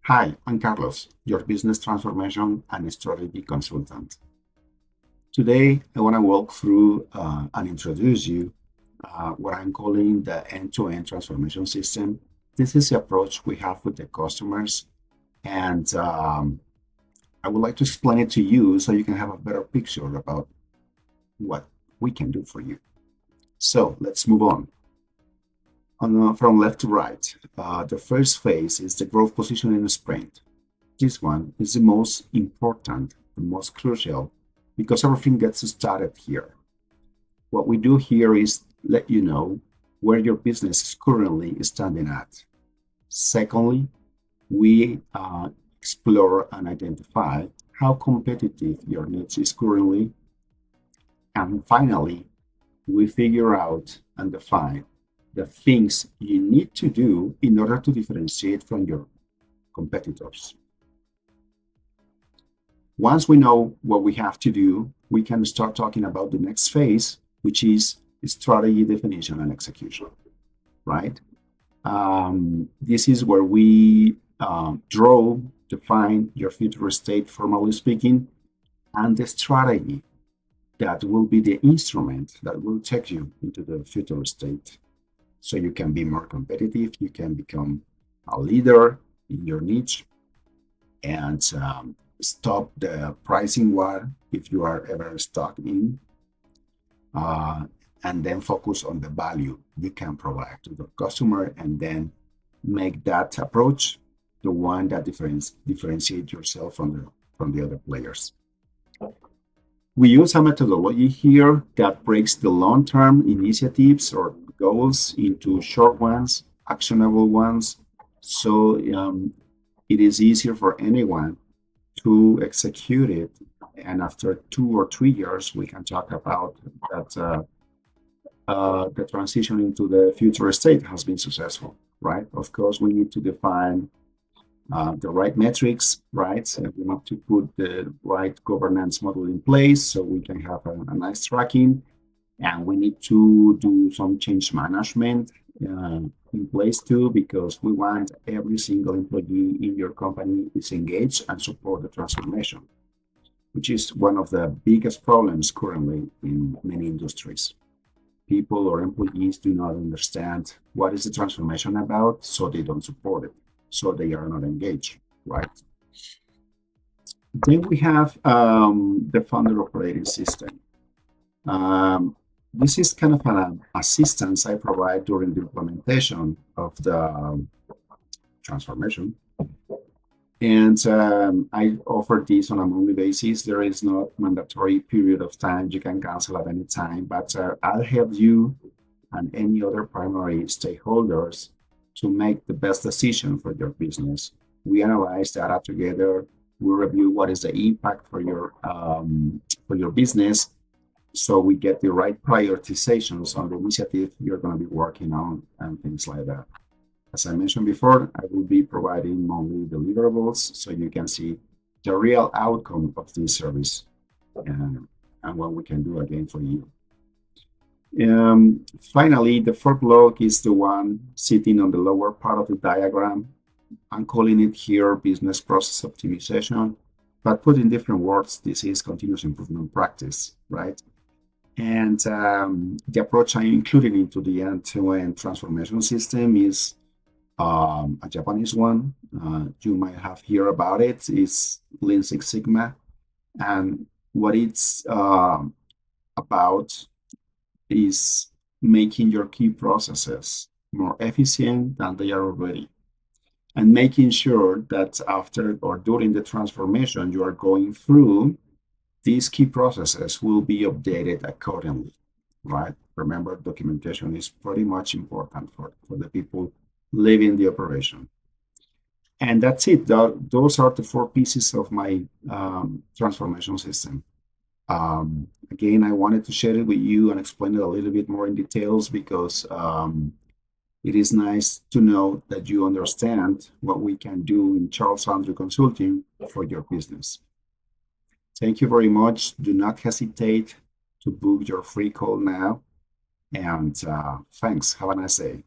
Hi, I'm Carlos, your business transformation and strategy consultant. Today, I want to walk through and introduce you what I'm calling the end-to-end transformation system. This is the approach we have with the customers, and I would like to explain it to you so you can have a better picture about what we can do for you. So let's move on. From left to right, the first phase is the growth positioning sprint. This one is the most important, the most crucial, because everything gets started here. What we do here is let you know where your business is currently standing at. Secondly, we explore and identify how competitive your niche is currently. And finally, we figure out and define the things you need to do in order to differentiate from your competitors. Once we know what we have to do, we can start talking about the next phase, which is strategy definition and execution, right? This is where we draw, define your future state, formally speaking, and the strategy that will be the instrument that will take you into the future state. So you can be more competitive, you can become a leader in your niche, and stop the pricing war if you are ever stuck in, uh, and then focus on the value you can provide to the customer, and then make that approach the one that differentiate yourself from the other players. We use a methodology here that breaks the long-term initiatives or goals into short ones, actionable ones, so it is easier for anyone to execute it. And after 2 or 3 years, we can talk about that the transition into the future state has been successful, right? Of course, we need to define the right metrics, right? So we need to put the right governance model in place so we can have a nice tracking. And we need to do some change management in place too, because we want every single employee in your company is engaged and support the transformation, which is one of the biggest problems currently in many industries. People or employees do not understand what is the transformation about, so they don't support it, so they are not engaged, right? Then we have the founder operating system. Um, this is kind of an assistance I provide during the implementation of the transformation. And I offer this on a monthly basis. There is no mandatory period of time. You can cancel at any time, but I'll help you and any other primary stakeholders to make the best decision for your business. We analyze data together. We review what is the impact for your business, so we get the right prioritizations on the initiative you're going to be working on and things like that. As I mentioned before, I will be providing monthly deliverables so you can see the real outcome of this service, and what we can do again for you. Finally, the fourth block is the one sitting on the lower part of the diagram. I'm calling it here business process optimization, but put in different words, this is continuous improvement practice, right? And the approach I'm including into the end-to-end transformation system is a Japanese one. You might have heard about it. It's Lean Six Sigma, and what it's about is making your key processes more efficient than they are already, and making sure that after or during the transformation you are going through, these key processes will be updated accordingly, right? Remember, documentation is pretty much important for the people living the operation. And that's it. Those are the four pieces of my transformation system. Again, I wanted to share it with you and explain it a little bit more in details because it is nice to know that you understand what we can do in Charles Andrew Consulting for your business. Thank you very much. Do not hesitate to book your free call now. And thanks. Have a nice day.